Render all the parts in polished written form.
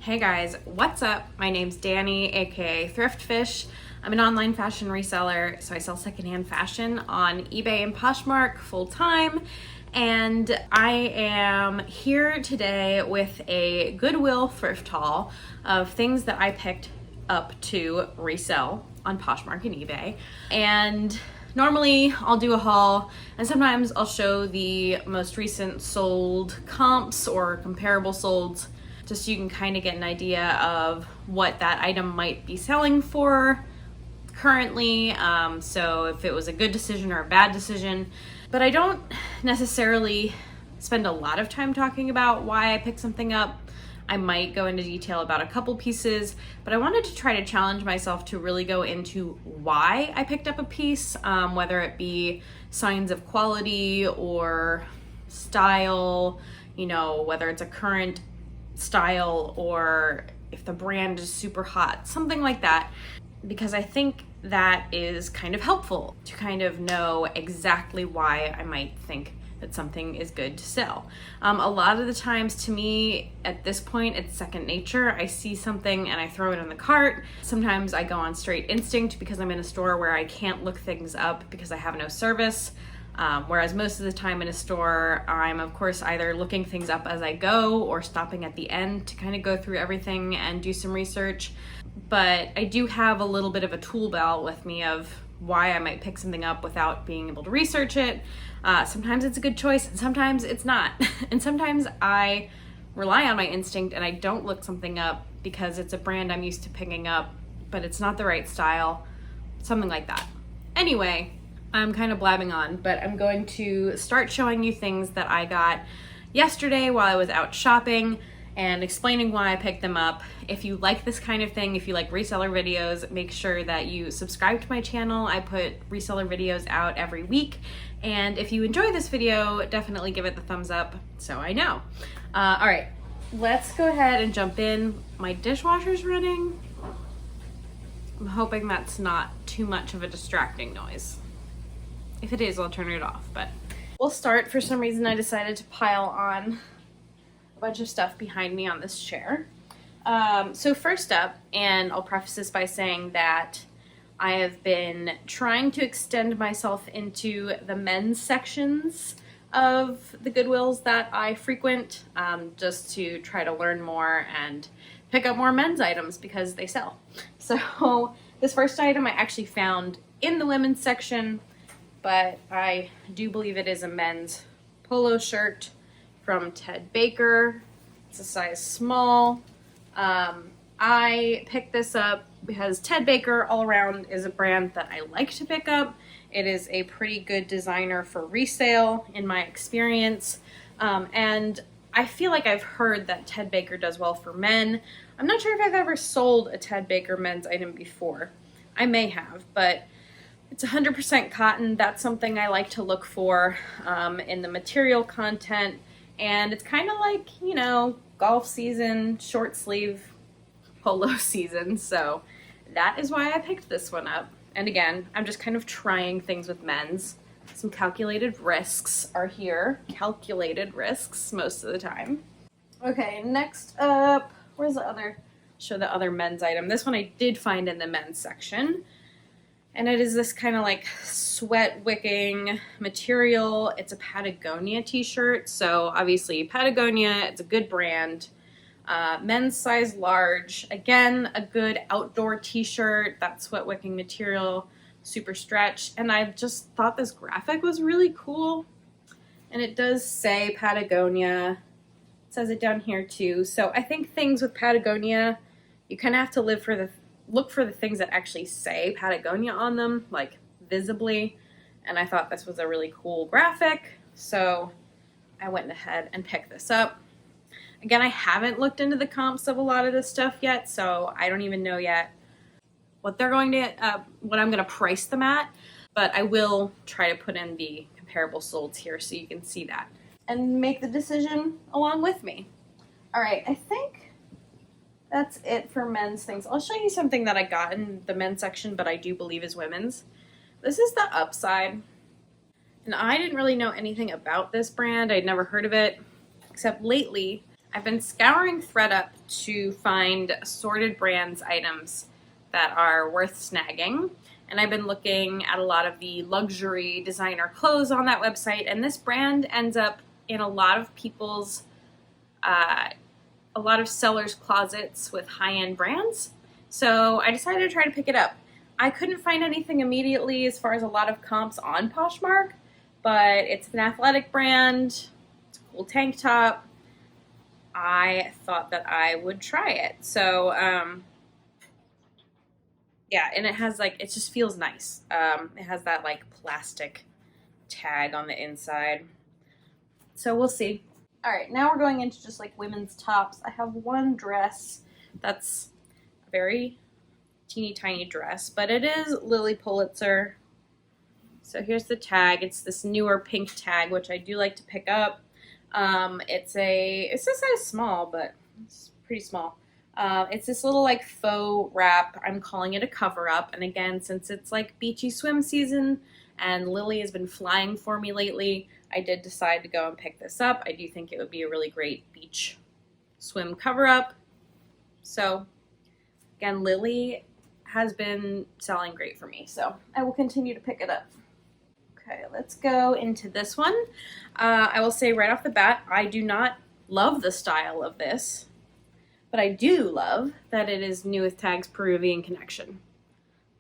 Hey guys, what's up? My name's Danny, aka Thrift Fish. I'm an online fashion reseller, so I sell secondhand fashion on eBay and Poshmark full time. And I am here today with a Goodwill thrift haul of things that I picked up to resell on Poshmark and eBay. And normally I'll do a haul and sometimes I'll show the most recent sold comps or comparable solds, just so you can kind of get an idea of what that item might be selling for currently. So if it was a good decision or a bad decision. But I don't necessarily spend a lot of time talking about why I picked something up. I might go into detail about a couple pieces, but I wanted to try to challenge myself to really go into why I picked up a piece, whether it be signs of quality or style, whether it's a current style or if the brand is super hot, something like that, because I think that is kind of helpful to kind of know exactly why I might think that something is good to sell. A lot of the times, to me, at this point, it's second nature. I see something and I throw it in the cart. Sometimes I go on straight instinct because I'm in a store where I can't look things up because I have no service. Whereas most of the time in a store, I'm of course either looking things up as I go or stopping at the end to kind of go through everything and do some research. But I do have a little bit of a tool belt with me of why I might pick something up without being able to research it. Sometimes it's a good choice and sometimes it's not. And sometimes I rely on my instinct and I don't look something up because it's a brand I'm used to picking up, but it's not the right style, something like that. Anyway, I'm kind of blabbing on, but I'm going to start showing you things that I got yesterday while I was out shopping and explaining why I picked them up. If you like this kind of thing, if you like reseller videos, make sure that you subscribe to my channel. I put reseller videos out every week. And if you enjoy this video, definitely give it the thumbs up so I know. All right, let's go ahead and jump in. My dishwasher's running. I'm hoping that's not too much of a distracting noise. If it is, I'll turn it off, but we'll start. For some reason, I decided to pile on a bunch of stuff behind me on this chair. So first up, and I'll preface this by saying that I have been trying to extend myself into the men's sections of the Goodwills that I frequent, just to try to learn more and pick up more men's items because they sell. So this first item I actually found in the women's section, but I do believe it is a men's polo shirt from Ted Baker. It's a size small. I picked this up because Ted Baker all around is a brand that I like to pick up. It is a pretty good designer for resale in my experience. And I feel like I've heard that Ted Baker does well for men. I'm not sure if I've ever sold a Ted Baker men's item before. I may have, but it's 100% cotton. That's something I like to look for in the material content. And it's kind of like, golf season, short sleeve polo season. So that is why I picked this one up. And again, I'm just kind of trying things with men's. Some calculated risks are here. Calculated risks most of the time. Okay, next up, where's the other? Show the other men's item. This one I did find in the men's section. And it is this kind of like sweat wicking material. It's a Patagonia t-shirt. So obviously Patagonia, it's a good brand. Men's size large. Again, a good outdoor t-shirt. That sweat wicking material, super stretch. And I just thought this graphic was really cool. And it does say Patagonia. It says it down here too. So I think things with Patagonia, you kind of have to look for the things that actually say Patagonia on them, like visibly. And I thought this was a really cool graphic, so I went ahead and picked this up. Again, I haven't looked into the comps of a lot of this stuff yet, so I don't even know yet what what I'm gonna price them at, but I will try to put in the comparable solds here so you can see that and make the decision along with me. All right, I think that's it for men's things. I'll show you something that I got in the men's section, but I do believe is women's. This is the Upside. And I didn't really know anything about this brand. I'd never heard of it, except lately I've been scouring ThredUp to find assorted brands items that are worth snagging. And I've been looking at a lot of the luxury designer clothes on that website, and this brand ends up in a lot of people's, a lot of sellers' closets with high-end brands. So I decided to try to pick it up. I couldn't find anything immediately as far as a lot of comps on Poshmark, but it's an athletic brand, it's a cool tank top. I thought that I would try it. So, yeah, and it has like, it just feels nice. It has that like plastic tag on the inside. So we'll see. All right, now we're going into just like women's tops. I have one dress that's a very teeny tiny dress, but it is Lily Pulitzer. So here's the tag. It's this newer pink tag, which I do like to pick up. It's a size small, but it's pretty small. It's this little like faux wrap. I'm calling it a cover up. And again, since it's like beachy swim season and Lily has been flying for me lately, I did decide to go and pick this up. I do think it would be a really great beach swim cover up. So again, Lily has been selling great for me, so I will continue to pick it up. Okay, let's go into this one. I will say right off the bat, I do not love the style of this, but I do love that it is Newith Tag's Peruvian Connection.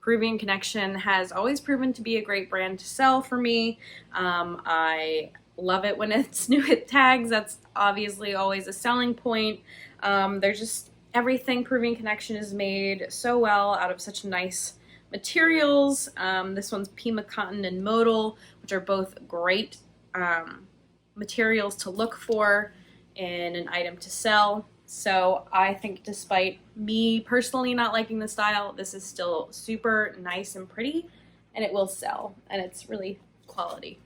Peruvian Connection has always proven to be a great brand to sell for me. I love it when it's Newith Tags. That's obviously always a selling point. There's just everything Peruvian Connection is made so well out of such nice materials. This one's Pima cotton and modal, which are both great materials to look for in an item to sell. So I think despite me personally not liking the style, this is still super nice and pretty, and it will sell, and it's really quality.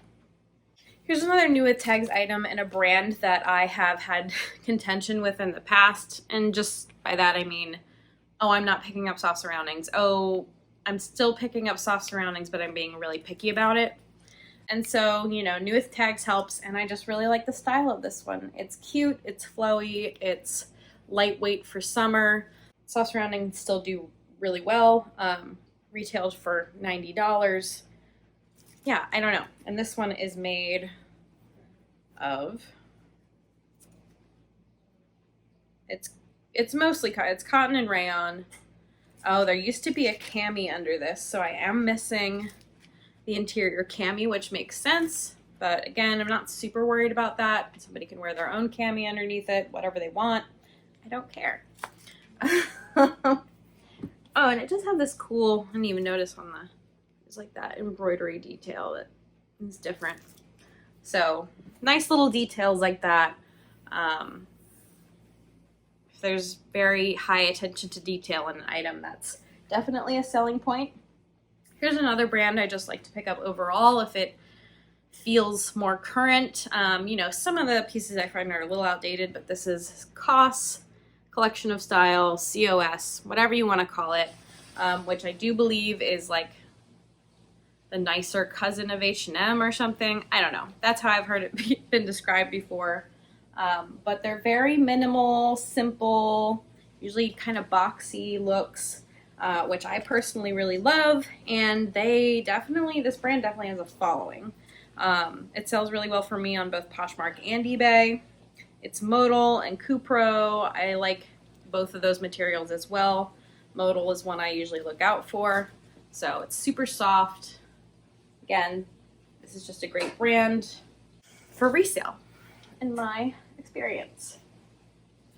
Here's another Newith Tags item in a brand that I have had contention with in the past, and just by that I mean, oh, I'm not picking up soft surroundings. Oh, I'm still picking up soft surroundings, but I'm being really picky about it. And so, you know, Newith Tags helps, and I just really like the style of this one. It's cute, it's flowy, it's lightweight for summer. Soft surroundings still do really well. Retailed for $90. Yeah, I don't know. And this one is made of, it's mostly it's cotton and rayon. Oh, there used to be a cami under this, so I am missing the interior cami, which makes sense. But again, I'm not super worried about that. Somebody can wear their own cami underneath it, whatever they want. I don't care. Oh, and it does have this cool, I didn't even notice on the, it's like that embroidery detail that is different. So nice little details like that. If there's very high attention to detail in an item, that's definitely a selling point. Here's another brand I just like to pick up overall if it feels more current. You know, some of the pieces I find are a little outdated, but this is COS, Collection of Style, COS, whatever you want to call it, which I do believe is like the nicer cousin of H&M or something. I don't know. That's how I've heard it been described before. But they're very minimal, simple, usually kind of boxy looks, which I personally really love. And this brand definitely has a following. It sells really well for me on both Poshmark and eBay. It's modal and Cupro. I like both of those materials as well. Modal is one I usually look out for. So it's super soft. Again, this is just a great brand for resale in my experience.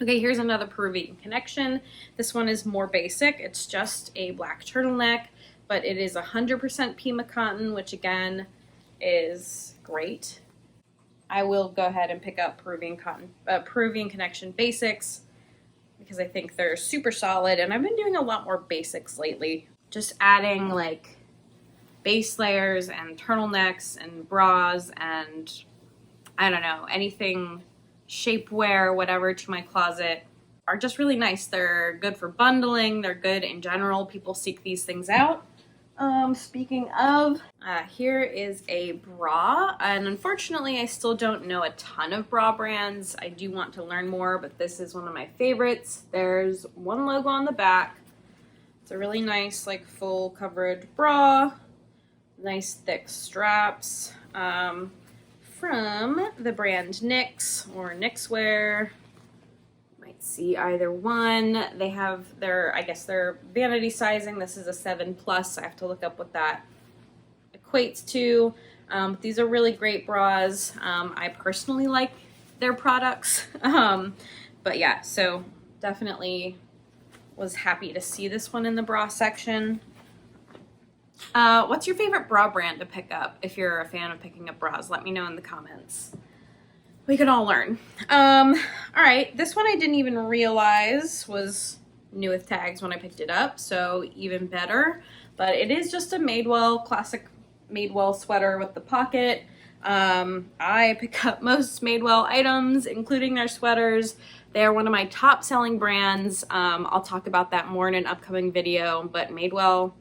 Okay, here's another Peruvian Connection. This one is more basic. It's just a black turtleneck, but it is 100% Pima cotton, which again is great. I will go ahead and pick up Peruvian Connection basics because I think they're super solid, and I've been doing a lot more basics lately. Just adding like base layers and turtlenecks and bras and I don't know, anything shapewear, whatever, to my closet are just really nice. They're good for bundling. They're good in general. People seek these things out. Speaking of, here is a bra, and unfortunately I still don't know a ton of bra brands. I do want to learn more, but this is one of my favorites. There's one logo on the back. It's a really nice, like, full coverage bra. Nice thick straps, from the brand NYX or Knixwear. Might see either one. They have their, I guess, their vanity sizing. This is a 7+. I have to look up what that equates to. These are really great bras. I personally like their products. But yeah, so definitely was happy to see this one in the bra section. What's your favorite bra brand to pick up? If you're a fan of picking up bras, let me know in the comments. We can all learn. All right, this one I didn't even realize was new with tags when I picked it up, so even better. But it is just a Madewell, classic Madewell sweater with the pocket. I pick up most Madewell items, including their sweaters. They are one of my top selling brands. I'll talk about that more in an upcoming video, but Madewell,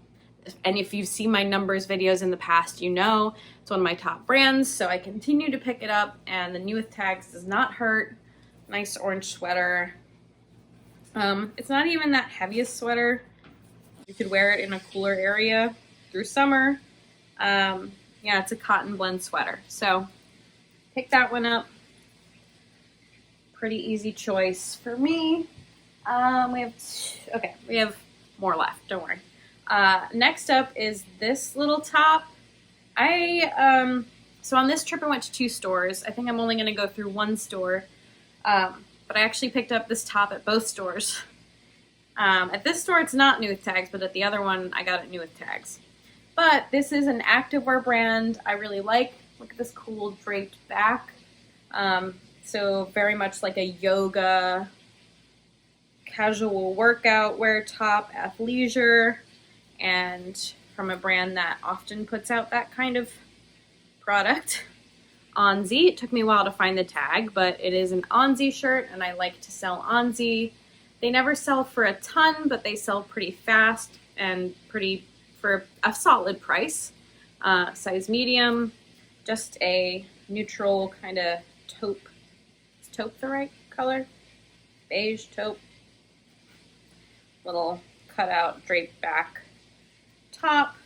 and if you've seen my numbers videos in the past, you know it's one of my top brands, so I continue to pick it up, and the new with tags does not hurt. Nice orange sweater. It's not even that heaviest sweater. You could wear it in a cooler area through summer. Yeah, it's a cotton blend sweater, so pick that one up. Pretty easy choice for me. We have more left, don't worry. Next up is this little top. So on this trip I went to 2 stores. I think I'm only going to go through 1 store. But I actually picked up this top at both stores. At this store it's not new with tags, but at the other one I got it new with tags. But this is an activewear brand I really like. Look at this cool draped back. So very much like a yoga, casual workout wear top, athleisure, and from a brand that often puts out that kind of product. Onzy. It took me a while to find the tag, but it is an Onzy shirt, and I like to sell Onzy. They never sell for a ton, but they sell pretty fast and for a solid price. Size medium, just a neutral kind of taupe. Is taupe the right color? Beige taupe. Little cutout draped back top.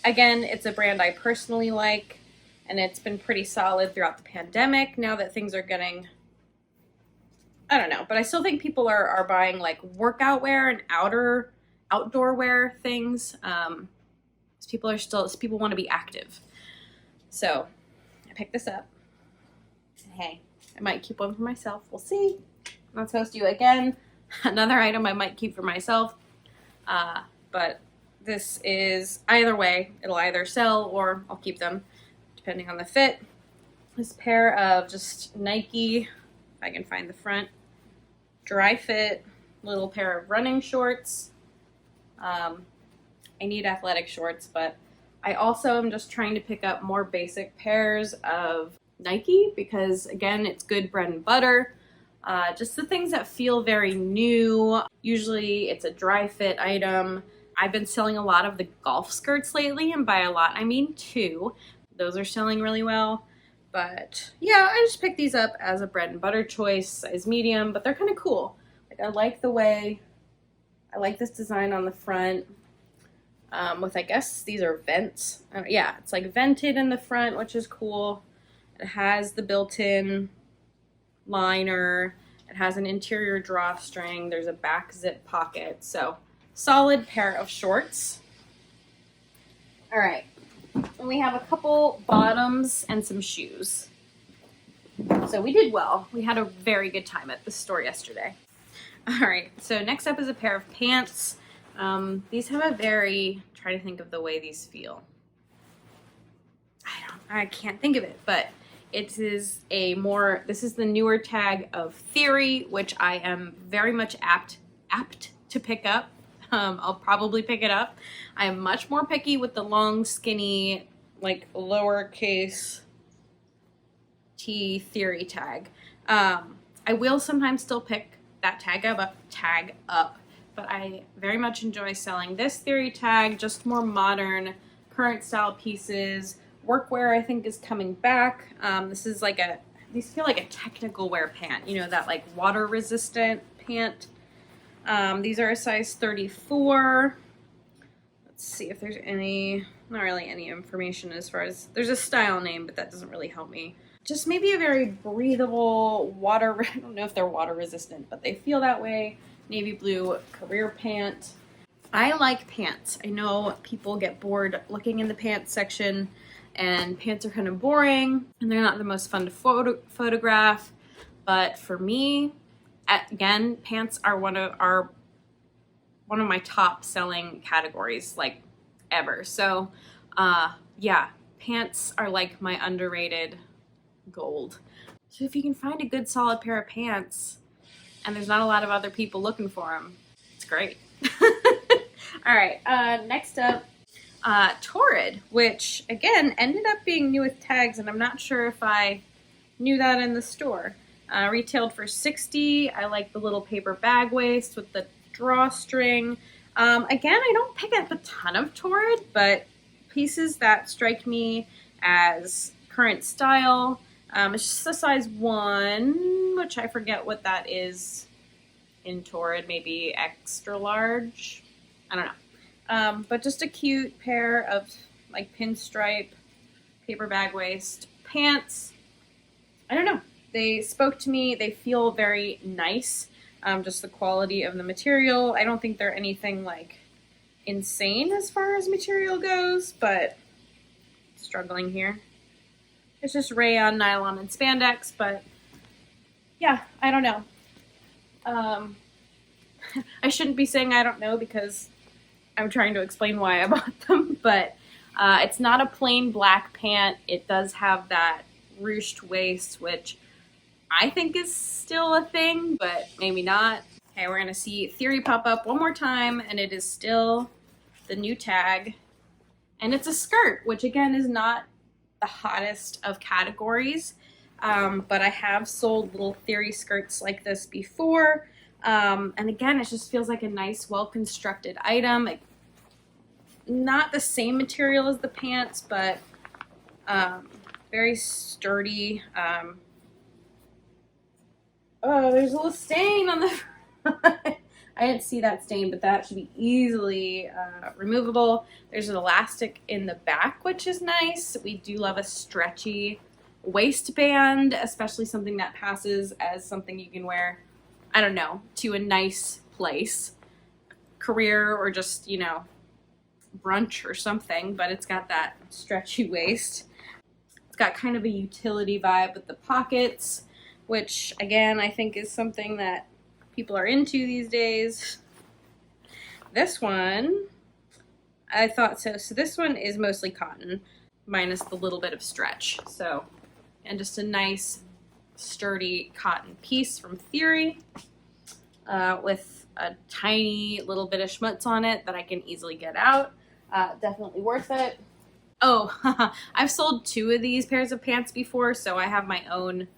Again, it's a brand I personally like, and it's been pretty solid throughout the pandemic. Now that things are getting, I don't know, but I still think people are buying like workout wear and outdoor wear things. People want to be active. So I picked this up. Hey, I might keep one for myself. We'll see. I'm not supposed to. Again, another item I might keep for myself. But this is, either way, it'll either sell or I'll keep them, depending on the fit. This pair of just Nike, if I can find the front, dry fit, little pair of running shorts. I need athletic shorts, but I also am just trying to pick up more basic pairs of Nike because, again, it's good bread and butter. Just the things that feel very new. Usually it's a dry fit item. I've been selling a lot of the golf skirts lately, and by a lot I mean 2. Those are selling really well. But yeah, I just picked these up as a bread and butter choice, size medium, but they're kind of cool. Like, I like this design on the front. With, I guess these are vents. Yeah, it's like vented in the front, which is cool. It has the built-in liner. It has an interior drawstring. There's a back zip pocket. So solid pair of shorts. All right. And we have a couple bottoms and some shoes. So we did well. We had a very good time at the store yesterday. All right. So next up is a pair of pants. These have a very, try to think of the way these feel. I can't think of it, but this is the newer tag of Theory, which I am very much apt to pick up. I'll probably pick it up. I am much more picky with the long, skinny, like lowercase T Theory tag. I will sometimes still pick that tag up, but I very much enjoy selling this theory tag, just more modern, current style pieces. Workwear I think is coming back. This is like these feel like a technical wear pant, you know, that like water resistant pant. These are a size 34. Let's see if there's not really any information as far as, there's a style name, but that doesn't really help me. Just maybe a very breathable I don't know if they're water resistant, but they feel that way. Navy blue career pant. I like pants. I know people get bored looking in the pants section, and pants are kind of boring and they're not the most fun to photograph. But for me, again, pants are one of my top selling categories, like ever. So yeah, pants are like my underrated gold. So if you can find a good solid pair of pants and there's not a lot of other people looking for them, it's great. All right, next up, Torrid, which again ended up being new with tags, and I'm not sure if I knew that in the store. Retailed for $60. I like the little paper bag waist with the drawstring. Again, I don't pick up a ton of Torrid, but pieces that strike me as current style. It's just a size 1, which I forget what that is in Torrid, maybe extra large. I don't know. But just a cute pair of like pinstripe paper bag waist pants. I don't know. They spoke to me. They feel very nice. Just the quality of the material. I don't think they're anything like insane as far as material goes, but struggling here. It's just rayon, nylon, and spandex, but yeah, I don't know. I shouldn't be saying I don't know because I'm trying to explain why I bought them, but it's not a plain black pant. It does have that ruched waist, which I think is still a thing, but maybe not. Okay, we're gonna see Theory pop up one more time, and it is still the new tag. And it's a skirt, which again is not the hottest of categories, but I have sold little Theory skirts like this before. And again, it just feels like a nice, well-constructed item. Not the same material as the pants, but very sturdy. Oh, there's a little stain on the front. I didn't see that stain, but that should be easily removable. There's an elastic in the back, which is nice. We do love a stretchy waistband, especially something that passes as something you can wear, I don't know, to a nice place, career, or just, you know, brunch or something, but it's got that stretchy waist. It's got kind of a utility vibe with the pockets, which again, I think is something that people are into these days. This one, I thought so. So this one is mostly cotton, minus the little bit of stretch. So, and just a nice, sturdy cotton piece from Theory, with a tiny little bit of schmutz on it that I can easily get out. Definitely worth it. Oh, I've sold 2 of these pairs of pants before, so I have my own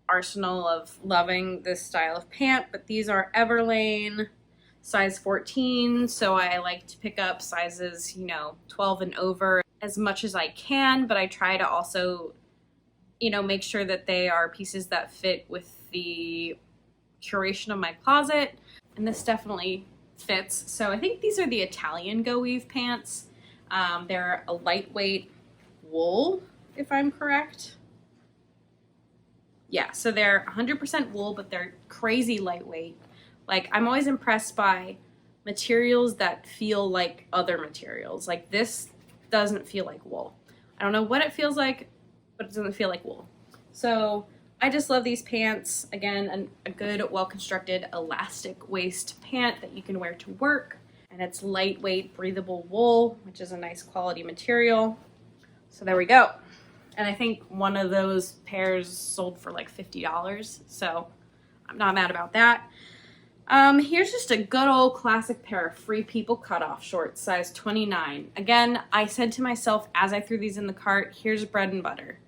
arsenal of loving this style of pant, but these are Everlane size 14, so I like to pick up sizes, you know, 12 and over as much as I can, but I try to also, you know, make sure that they are pieces that fit with the curation of my closet, and this definitely fits. So I think these are the Italian Go Weave pants. They're a lightweight wool, if I'm correct. Yeah, so they're 100% wool, but they're crazy lightweight. Like, I'm always impressed by materials that feel like other materials. Like, this doesn't feel like wool. I don't know what it feels like, but it doesn't feel like wool. So I just love these pants. Again, a good, well-constructed elastic waist pant that you can wear to work. And it's lightweight, breathable wool, which is a nice quality material. So there we go. And I think one of those pairs sold for like $50, so I'm not mad about that. Here's just a good old classic pair of Free People cutoff shorts, size 29. Again, I said to myself as I threw these in the cart, here's bread and butter.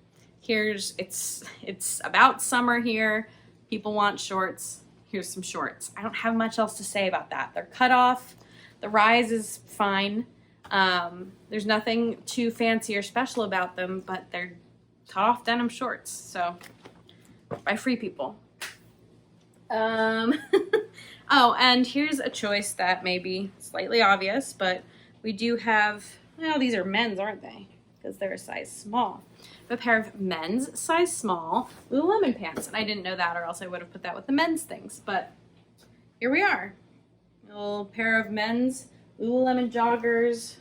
It's about summer here. People want shorts. here's some shorts. I don't have much else to say about that. They're cut off. The rise is fine. There's nothing too fancy or special about them, but they're cut off denim shorts. So by Free People. Oh, and here's a choice that may be slightly obvious, but we do have, well, these are men's, aren't they? Because they're a size small. A pair of men's size small Lululemon pants. And I didn't know that, or else I would have put that with the men's things. But here we are. A little pair of men's Lululemon joggers.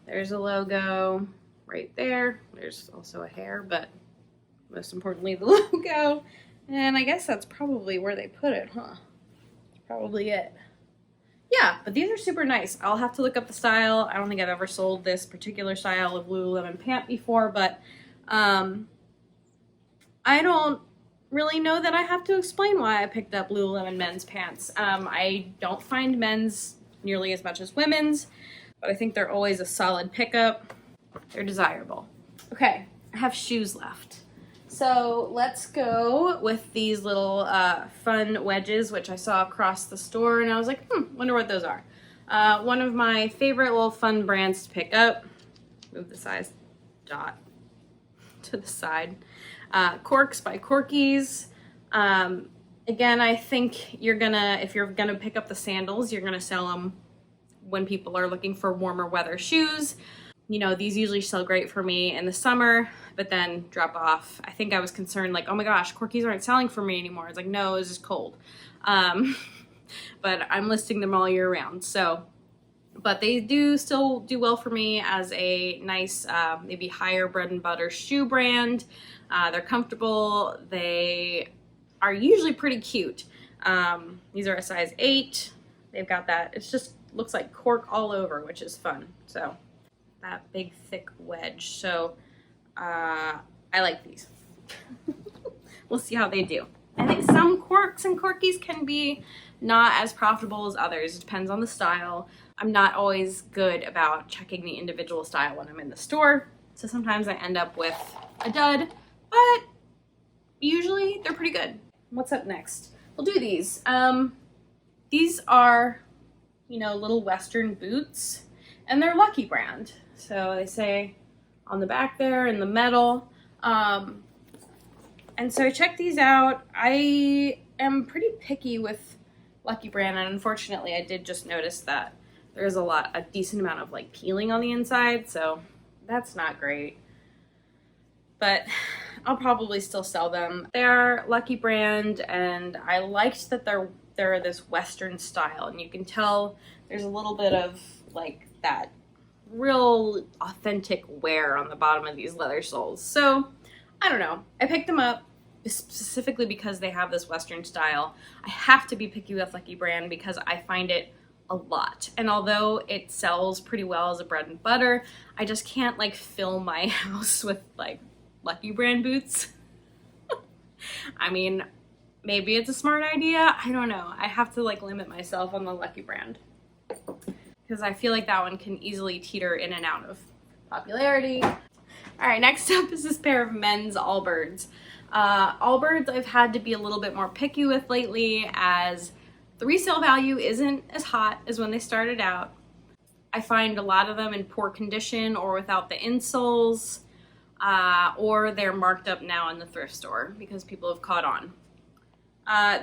There's a logo right there. There's also a hair, but most importantly, the logo. And I guess that's probably where they put it, huh? That's probably it. Yeah, but these are super nice. I'll have to look up the style. I don't think I've ever sold this particular style of Lululemon pant before, but I don't really know that I have to explain why I picked up Lululemon men's pants. I don't find men's nearly as much as women's, but I think they're always a solid pickup. They're desirable. Okay, I have shoes left. So let's go with these little fun wedges, which I saw across the store, and I was like, wonder what those are. One of my favorite little fun brands to pick up. Move the size dot to the side. Corks by Corkies. Again, I think if you're gonna pick up the sandals, you're gonna sell them when people are looking for warmer weather shoes. You know, these usually sell great for me in the summer, but then drop off. I think I was concerned, like, oh my gosh, Corkies aren't selling for me anymore. It's like, no, it's just cold. But I'm listing them all year round. So, but they do still do well for me as a nice, maybe higher bread and butter shoe brand. They're comfortable. They are usually pretty cute. These are a size 8. They've got that, it just looks like cork all over, which is fun. So that big thick wedge. So I like these. We'll see how they do. I think some corks and Corkies can be not as profitable as others. It depends on the style. I'm not always good about checking the individual style when I'm in the store, so sometimes I end up with a dud, but usually they're pretty good. What's up next? We'll do these. These are, you know, little Western boots, and they're Lucky brand. So they say on the back there in the metal. And so I checked these out. I am pretty picky with Lucky brand, and unfortunately I did just notice that there's a decent amount of like peeling on the inside, so that's not great. But I'll probably still sell them. They're Lucky brand, and I liked that they're this Western style, and you can tell there's a little bit of like that real authentic wear on the bottom of these leather soles. So I don't know. I picked them up specifically because they have this Western style. I have to be picky with Lucky brand because I find it a lot. And although it sells pretty well as a bread and butter, I just can't like fill my house with like Lucky brand boots. I mean, maybe it's a smart idea. I don't know. I have to like limit myself on the Lucky brand because I feel like that one can easily teeter in and out of popularity. All right, next up is this pair of men's Allbirds. Allbirds I've had to be a little bit more picky with lately as the resale value isn't as hot as when they started out. I find a lot of them in poor condition or without the insoles, or they're marked up now in the thrift store because people have caught on.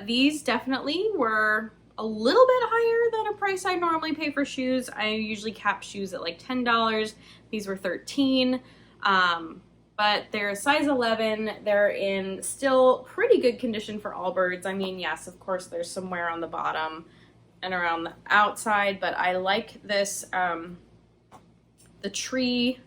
These definitely were a little bit higher than a price I normally pay for shoes. I usually cap shoes at like $10. These were $13. But they're a size 11. They're in still pretty good condition for Allbirds. I mean, yes, of course, there's some wear on the bottom and around the outside, but I like this, the tree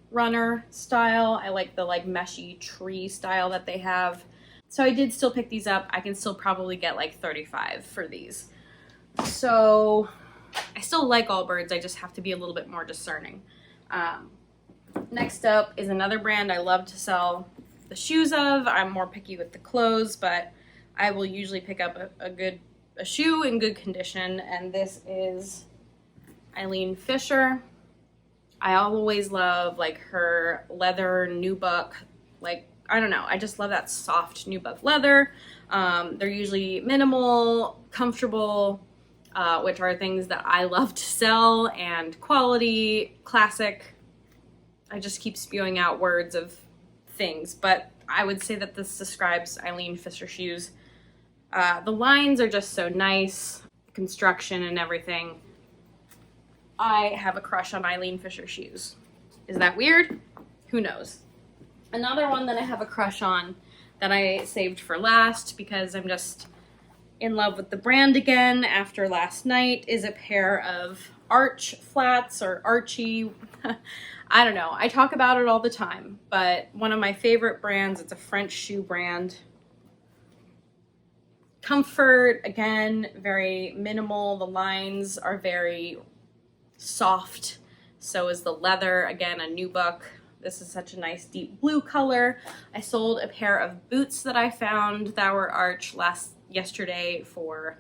runner style. I like the like meshy tree style that they have. So I did still pick these up. I can still probably get like $35 for these. So I still like Allbirds. I just have to be a little bit more discerning. Next up is another brand I love to sell the shoes of. I'm more picky with the clothes, but I will usually pick up a shoe in good condition, and this is Eileen Fisher. I always love like her leather nubuck, like I don't know, I just love that soft nubuck leather. They're usually minimal, comfortable, which are things that I love to sell, and quality, classic. I just keep spewing out words of things, but I would say that this describes Eileen Fisher shoes. The lines are just so nice, construction and everything. I have a crush on Eileen Fisher shoes. Is that weird? Who knows? Another one that I have a crush on that I saved for last because I'm just in love with the brand again after last night is a pair of Arch flats, or Archie. I don't know. I talk about it all the time, but one of my favorite brands, it's a French shoe brand. Comfort, again, very minimal. The lines are very soft. So is the leather, again, a nubuck. This is such a nice deep blue color. I sold a pair of boots that I found that were Arch yesterday for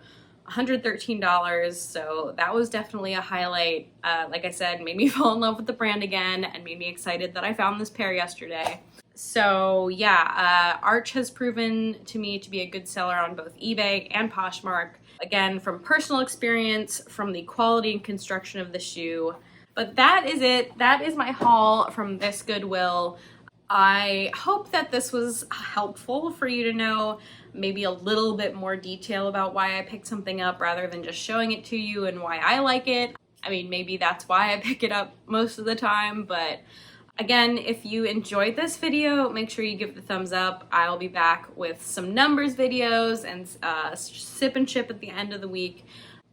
$113, so that was definitely a highlight. Like I said, made me fall in love with the brand again and made me excited that I found this pair yesterday. So yeah, Arch has proven to me to be a good seller on both eBay and Poshmark. Again, from personal experience, from the quality and construction of the shoe. But that is it. That is my haul from this Goodwill. I hope that this was helpful for you to know maybe a little bit more detail about why I picked something up rather than just showing it to you and why I like it. I mean, maybe that's why I pick it up most of the time, but again, if you enjoyed this video, make sure you give it a thumbs up. I'll be back with some numbers videos and sip and ship at the end of the week.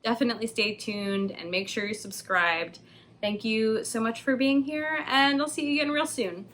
Definitely stay tuned and make sure you're subscribed. Thank you so much for being here, and I'll see you again real soon.